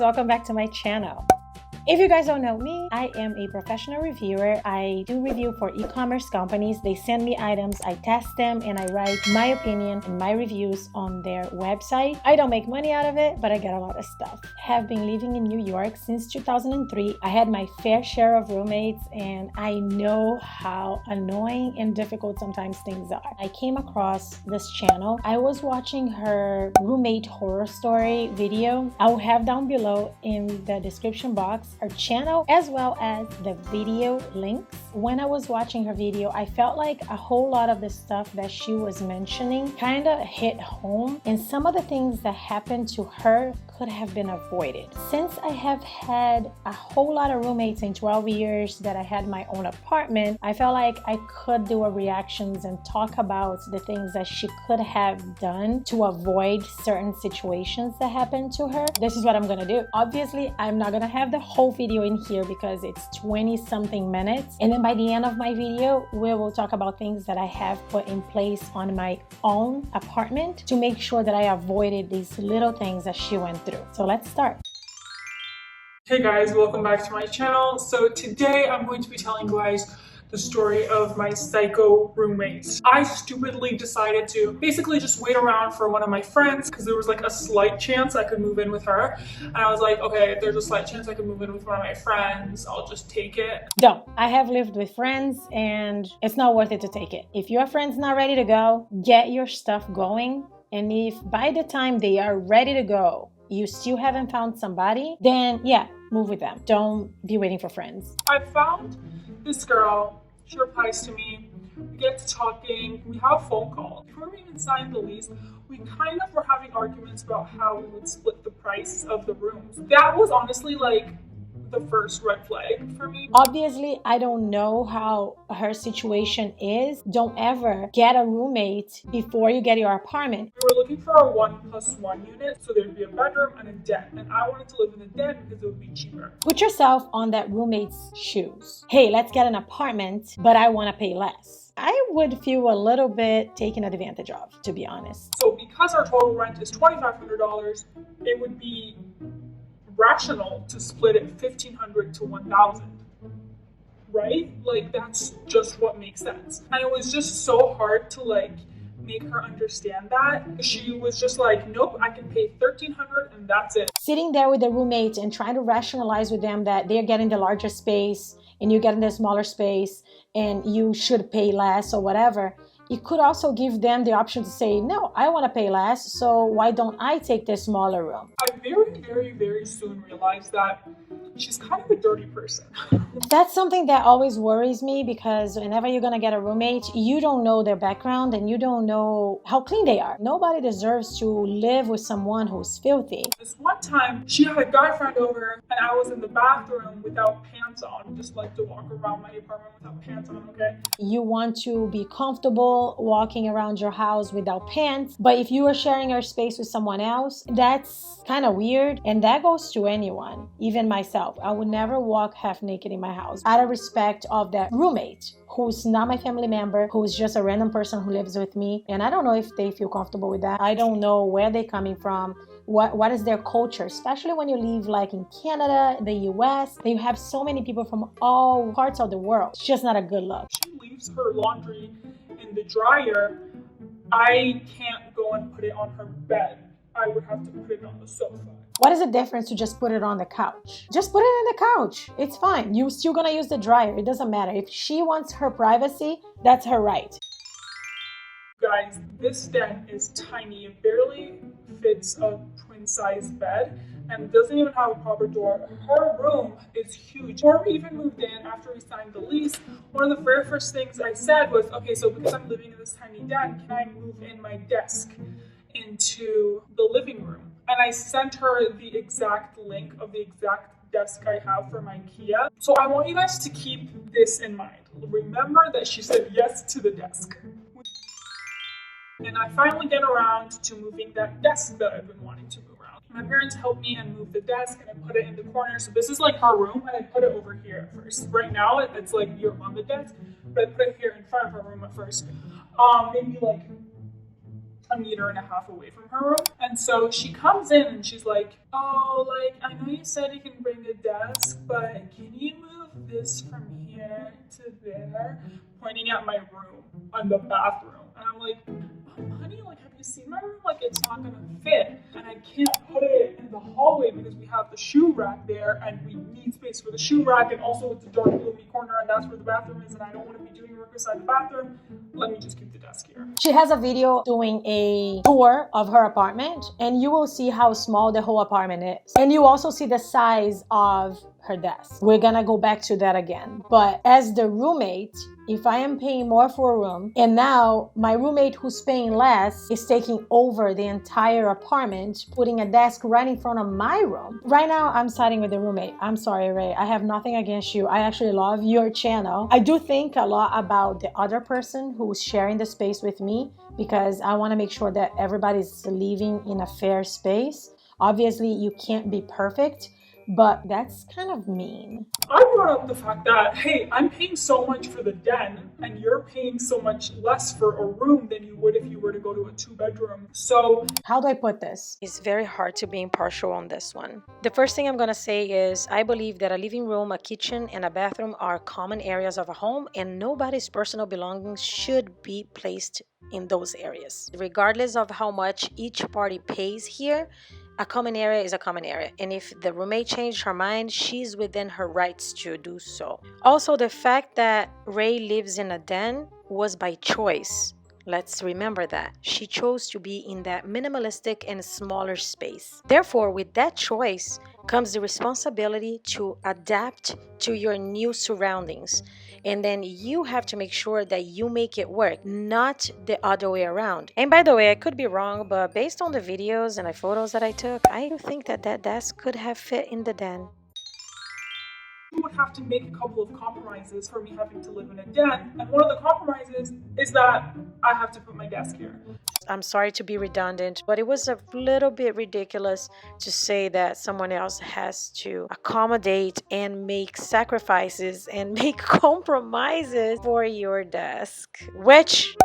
welcome back to my channel. If you guys don't know me, I am a professional reviewer. I do review for e-commerce companies. They send me items, I test them, and I write my opinion and my reviews on their website. I don't make money out of it, but I get a lot of stuff. I have been living in New York since 2003. I had my fair share of roommates, and I know how annoying and difficult sometimes things are. I came across this channel. I was watching her roommate horror story video. I will have down below in the description box her channel as well as the video links. When I was watching her video, I felt like a whole lot of the stuff that she was mentioning kind of hit home, and some of the things that happened to her could have been avoided. Since I have had a whole lot of roommates in 12 years that I had my own apartment, I felt like I could do a reactions and talk about the things that she could have done to avoid certain situations that happened to her. This is what I'm gonna do. Obviously, I'm not gonna have the whole video in here because it's 20 something minutes, and then by the end of my video we will talk about things that I have put in place on my own apartment to make sure that I avoided these little things that she went through. So let's start. Hey guys, welcome back to my channel. So today I'm going to be telling you guys the story of my psycho roommates. I stupidly decided to basically just wait around for one of my friends because there was like a slight chance I could move in with her. And I was like, okay, if there's a slight chance I could move in with one of my friends, I'll just take it. Don't. I have lived with friends and it's not worth it to take it. If your friend's not ready to go, get your stuff going. And if by the time they are ready to go, you still haven't found somebody, then yeah, move with them. Don't be waiting for friends. I found this girl, she replies to me, we get to talking, we have a phone call. Before we even signed the lease, we kind of were having arguments about how we would split the price of the rooms. That was honestly like the first red flag for me. Obviously, I don't know how her situation is. Don't ever get a roommate before you get your apartment. We were looking for a 1+1 unit, so there'd be a bedroom and a den, and I wanted to live in the den because it would be cheaper. Put yourself on that roommate's shoes. Hey, let's get an apartment, but I want to pay less. I would feel a little bit taken advantage of, to be honest. So because our total rent is $2,500, it would be rational to split it $1,500 to $1,000, right? Like that's just what makes sense. And it was just so hard to like make her understand that. She was just like, nope, I can pay $1,300 and that's it. Sitting there with the roommates and trying to rationalize with them that they're getting the larger space and you're getting the smaller space and you should pay less or whatever. You could also give them the option to say, no, I want to pay less, so why don't I take this smaller room? I very soon realized that she's kind of a dirty person. That's something that always worries me because whenever you're going to get a roommate, you don't know their background and you don't know how clean they are. Nobody deserves to live with someone who's filthy. This one time, she had a guy friend over and I was in the bathroom without pants on. Just like to walk around my apartment without pants on, okay? You want to be comfortable walking around your house without pants, but if you are sharing your space with someone else, that's kind of weird, and that goes to anyone, even myself. I would never walk half naked in my house out of respect of that roommate who's not my family member, who's just a random person who lives with me, and I don't know if they feel comfortable with that. I don't know where they're coming from. What is their culture, especially when you live like in Canada, the US, you have so many people from all parts of the world. It's just not a good look. She leaves her laundry in the dryer. I can't go and put it on her bed. I would have to put it on the sofa. What is the difference to just put it on the couch? Just put it on the couch. It's fine. You're still gonna use the dryer. It doesn't matter. If she wants her privacy, that's her right. Guys, this den is tiny. It barely fits a twin-size bed and doesn't even have a proper door. Her room is huge. Before we even moved in, after we signed the lease, one of the very first things I said was, okay, so because I'm living in this tiny den, can I move in my desk into the living room? And I sent her the exact link of the exact desk I have from IKEA. So I want you guys to keep this in mind. Remember that she said yes to the desk. And I finally get around to moving that desk that I've been wanting to move around. My parents helped me and move the desk and I put it in the corner. So this is like her room and I put it over here at first. Right now it's like you're on the desk, but I put it here in front of her room at first. Maybe like 1.5 meters away from her room. And so she comes in and she's like, oh, like, I know you said you can bring a desk, but can you move this from here to there? Pointing at my room on the bathroom. And I'm like, honey, like, have you seen my room? Like, it's not gonna fit. And I can't put it in the hallway because we have the shoe rack there and we need space for the shoe rack. And also it's a dark, gloomy corner and that's where the bathroom is. And I don't want to be doing work beside the bathroom. Let me just keep the desk here. She has a video doing a tour of her apartment, and you will see how small the whole apartment is. And you also see the size of her desk. We're gonna go back to that again. But as the roommate, if I am paying more for a room and now my roommate who's paying less is taking over the entire apartment, putting a desk right in front of my room. Right now, I'm siding with the roommate. I'm sorry, Ray. I have nothing against you. I actually love your channel. I do think a lot about the other person who's sharing the space with me because I want to make sure that everybody's living in a fair space. Obviously, you can't be perfect, but that's kind of mean. I brought up the fact that, hey, I'm paying so much for the den and you're paying so much less for a room than you would if you were to go to a 2-bedroom. So how do I put this? It's very hard to be impartial on this one. The first thing I'm going to say is I believe that a living room, a kitchen, and a bathroom are common areas of a home and nobody's personal belongings should be placed in those areas. Regardless of how much each party pays here, a common area is a common area, and if the roommate changed her mind, she's within her rights to do so. Also, the fact that Ray lives in a den was by choice. Let's remember that. She chose to be in that minimalistic and smaller space. Therefore, with that choice comes the responsibility to adapt to your new surroundings. And then you have to make sure that you make it work, not the other way around. And by the way, I could be wrong, but based on the videos and the photos that I took, I do think that that desk could have fit in the den. You would have to make a couple of compromises for me having to live in a den. And one of the compromises is that I have to put my desk here. I'm sorry to be redundant, but it was a little bit ridiculous to say that someone else has to accommodate and make sacrifices and make compromises for your desk, which...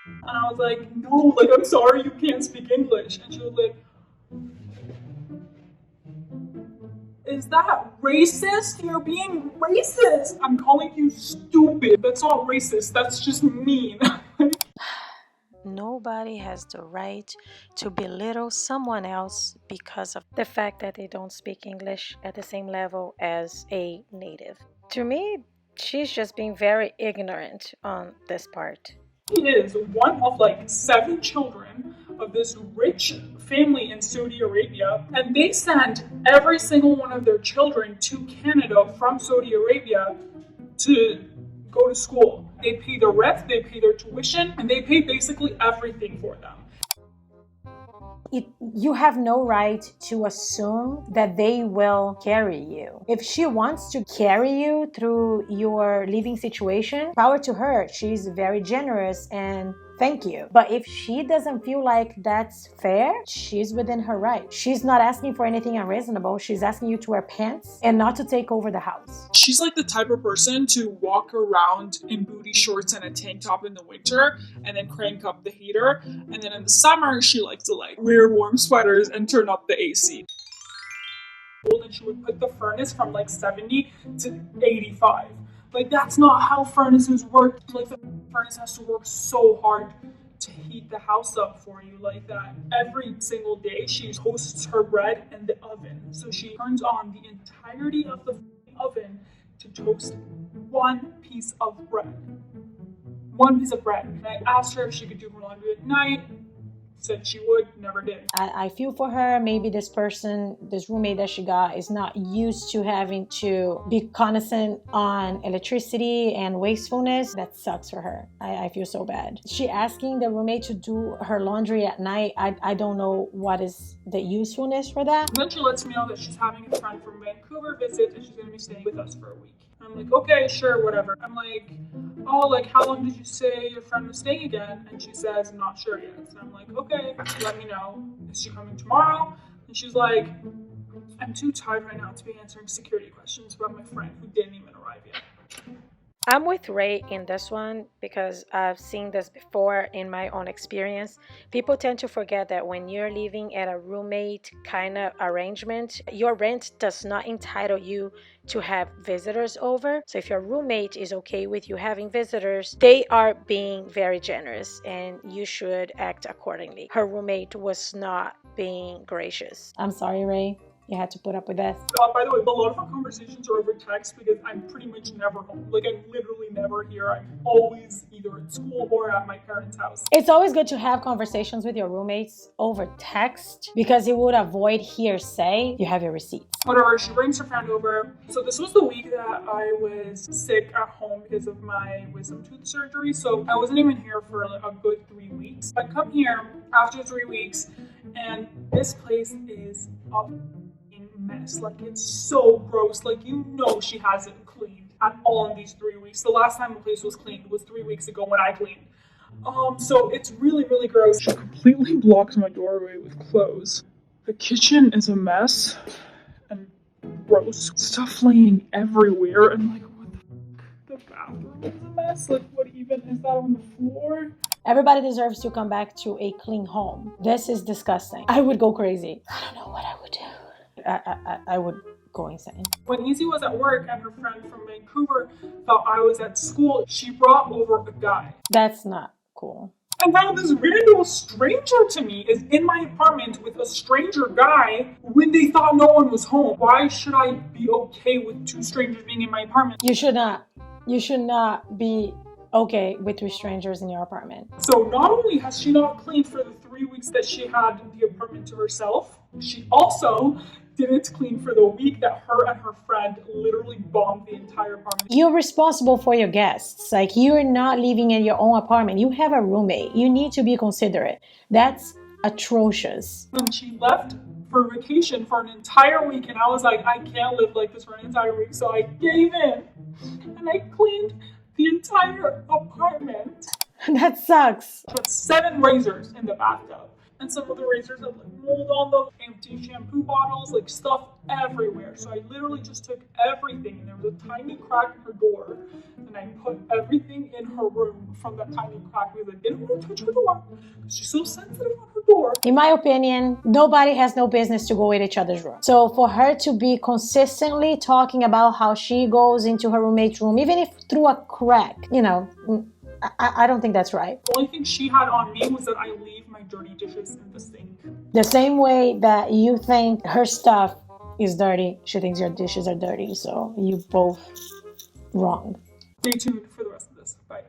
And I was like, no, like, I'm sorry, you can't speak English. And she was like, is that racist? You're being racist. I'm calling you stupid. That's not racist. That's just mean. Nobody has the right to belittle someone else because of the fact that they don't speak English at the same level as a native. To me, she's just being very ignorant on this part. He is one of like 7 children of this rich family in Saudi Arabia, and they send every single one of their children to Canada from Saudi Arabia to go to school. They pay their rent, they pay their tuition, and they pay basically everything for them. You have no right to assume that they will carry you. If she wants to carry you through your living situation, power to her. She's very generous and thank you. But if she doesn't feel like that's fair, she's within her right. She's not asking for anything unreasonable. She's asking you to wear pants and not to take over the house. She's like the type of person to walk around in booty shorts and a tank top in the winter and then crank up the heater. And then in the summer, she likes to like wear warm sweaters and turn up the AC. And she would put the furnace from like 70 to 85. Like, that's not how furnaces work. Like, the furnace has to work so hard to heat the house up for you like that. Every single day, she toasts her bread in the oven. So she turns on the entirety of the oven to toast one piece of bread. One piece of bread. And I asked her if she could do her laundry at night. Said she would, never did. I feel for her. Maybe this person, this roommate that she got, is not used to having to be cognizant on electricity and wastefulness. That sucks for her. I feel so bad. She asking the roommate to do her laundry at night. I don't know what is the usefulness for that. Then she lets me know that she's having a friend from Vancouver visit and she's going to be staying with us for a week. I'm like, okay, sure, whatever. I'm like, oh, like, how long did you say your friend was staying again? And she says, I'm not sure yet. And I'm like, okay, let me know. Is she coming tomorrow? And she's like, I'm too tired right now to be answering security questions about my friend who didn't even arrive yet. I'm with Ray in this one because I've seen this before in my own experience. People tend to forget that when you're living at a roommate kind of arrangement, your rent does not entitle you to have visitors over. So if your roommate is okay with you having visitors, they are being very generous and you should act accordingly. Her roommate was not being gracious. I'm sorry, Ray. You had to put up with this. By the way, a lot of our conversations are over text because I'm pretty much never home. Like, I'm literally never here. I'm always either at school or at my parents' house. It's always good to have conversations with your roommates over text because it would avoid hearsay. You have your receipts. Whatever, she brings her friend over. So this was the week that I was sick at home because of my wisdom tooth surgery. So I wasn't even here for a good 3 weeks. I come here after 3 weeks and this place is a mess. Like, it's so gross. Like, you know she hasn't cleaned at all in these 3 weeks. The last time the place was cleaned was 3 weeks ago when I cleaned. So it's really, really gross. She completely blocked my doorway with clothes. The kitchen is a mess and gross. Stuff laying everywhere and like, what the fuck? The bathroom is a mess. Like, what even is that on the floor? Everybody deserves to come back to a clean home. This is disgusting. I would go crazy. I don't know what I would do. I would go insane. When Easy was at work and her friend from Vancouver thought I was at school, she brought over a guy. That's not cool. And now this random stranger to me is in my apartment with a stranger guy when they thought no one was home. Why should I be okay with two strangers being in my apartment? You should not. You should not be okay with two strangers in your apartment. So not only has she not cleaned for the 3 weeks that she had the apartment to herself, she also didn't clean for the week that her and her friend literally bombed the entire apartment. You're responsible for your guests. Like, you're not living in your own apartment. You have a roommate. You need to be considerate. That's atrocious. And she left for vacation for an entire week, and I was like, I can't live like this for an entire week, so I gave in and I cleaned the entire apartment. That sucks. Put 7 razors in the bathtub. And some of the razors have like mold on them, empty shampoo bottles, like stuff everywhere. So I literally just took everything, and there was a tiny crack in her door, and I put everything in her room from that tiny crack because I didn't want to touch her door because she's so sensitive on her door. In my opinion, nobody has no business to go in each other's room. So for her to be consistently talking about how she goes into her roommate's room, even if through a crack, you know, I don't think that's right. The only thing she had on me was that I leave my dirty dishes in the sink. The same way that you think her stuff is dirty, she thinks your dishes are dirty. So you both wrong. Stay tuned for the rest of this. Bye.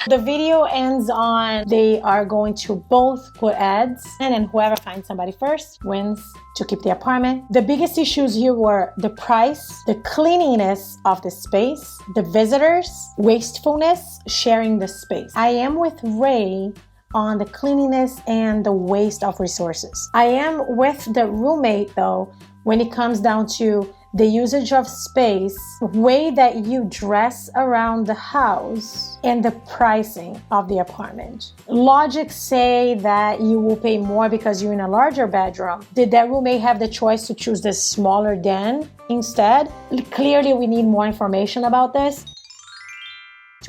The video ends on they are going to both put ads, and then whoever finds somebody first wins to keep the apartment. The biggest issues here were the price, the cleanliness of the space, the visitors, wastefulness, sharing the space. I am with Ray on the cleanliness and the waste of resources. I am with the roommate though when it comes down to the usage of space, way that you dress around the house, and the pricing of the apartment. Logic say that you will pay more because you're in a larger bedroom. Did that roommate have the choice to choose the smaller den instead? Clearly, we need more information about this.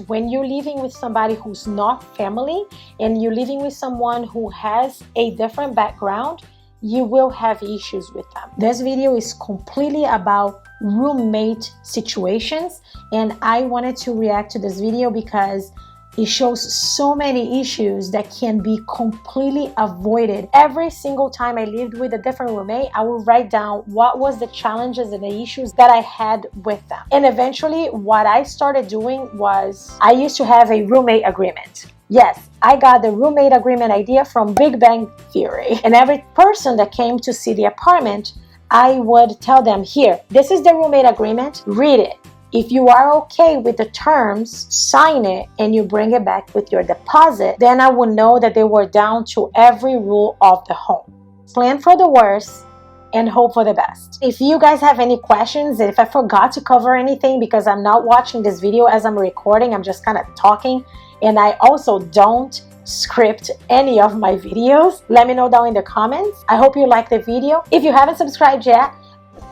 When you're living with somebody who's not family and you're living with someone who has a different background, you will have issues with them. This video is completely about roommate situations, and I wanted to react to this video because it shows so many issues that can be completely avoided. Every single time I lived with a different roommate, I would write down what was the challenges and the issues that I had with them. And eventually what I started doing was I used to have a roommate agreement. Yes, I got the roommate agreement idea from Big Bang Theory. And every person that came to see the apartment, I would tell them, here, this is the roommate agreement, read it. If you are okay with the terms, sign it, and you bring it back with your deposit, then I would know that they were down to every rule of the home. Plan for the worst and hope for the best. If you guys have any questions, and if I forgot to cover anything because I'm not watching this video as I'm recording, I'm just kind of talking, and I also don't script any of my videos, let me know down in the comments. I hope you like the video. If you haven't subscribed yet,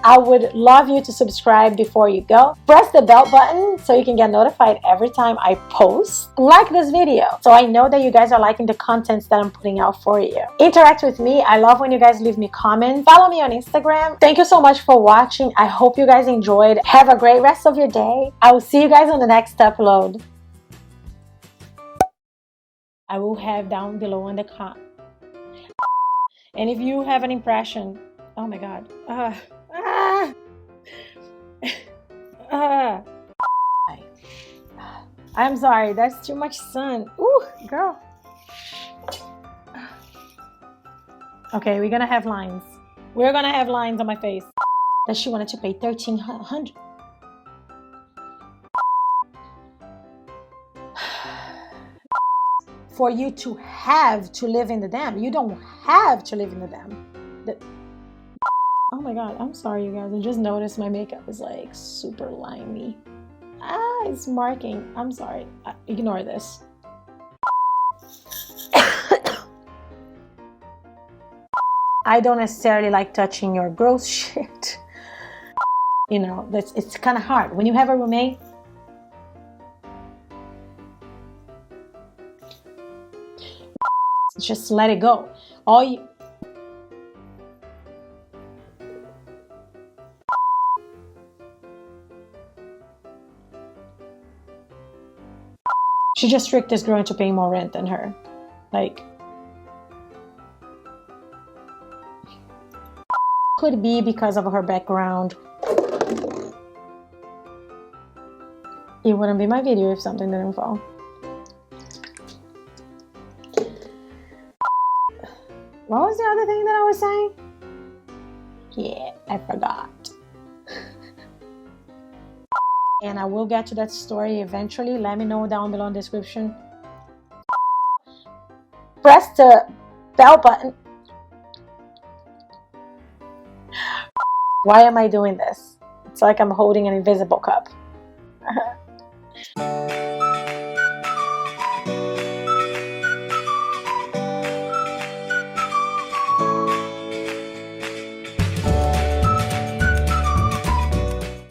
I would love you to subscribe before you go. Press the bell button so you can get notified every time I post. Like this video so I know that you guys are liking the contents that I'm putting out for you. Interact with me. I love when you guys leave me comments. Follow me on Instagram. Thank you so much for watching. I hope you guys enjoyed. Have a great rest of your day. I will see you guys on the next upload. I will have down below in the comment. And if you have an impression, oh my god, I'm sorry, that's too much sun. Ooh, girl. Okay, we're gonna have lines. We're gonna have lines on my face. That she wanted to pay $1,300. For you to have to live in the dam. You don't have to live in the dam. Oh my god, I'm sorry you guys. I just noticed my makeup is like super limey. It's marking. I'm sorry. Ignore this. I don't necessarily like touching your gross shit. You know, it's kind of hard. When you have a roommate, just let it go. She just tricked this girl into paying more rent than her. Like, could be because of her background. It wouldn't be my video if something didn't fall. What was the other thing that I was saying? Yeah, I forgot. And I will get to that story eventually. Let me know down below in the description. Press the bell button. Why am I doing this? It's like I'm holding an invisible cup.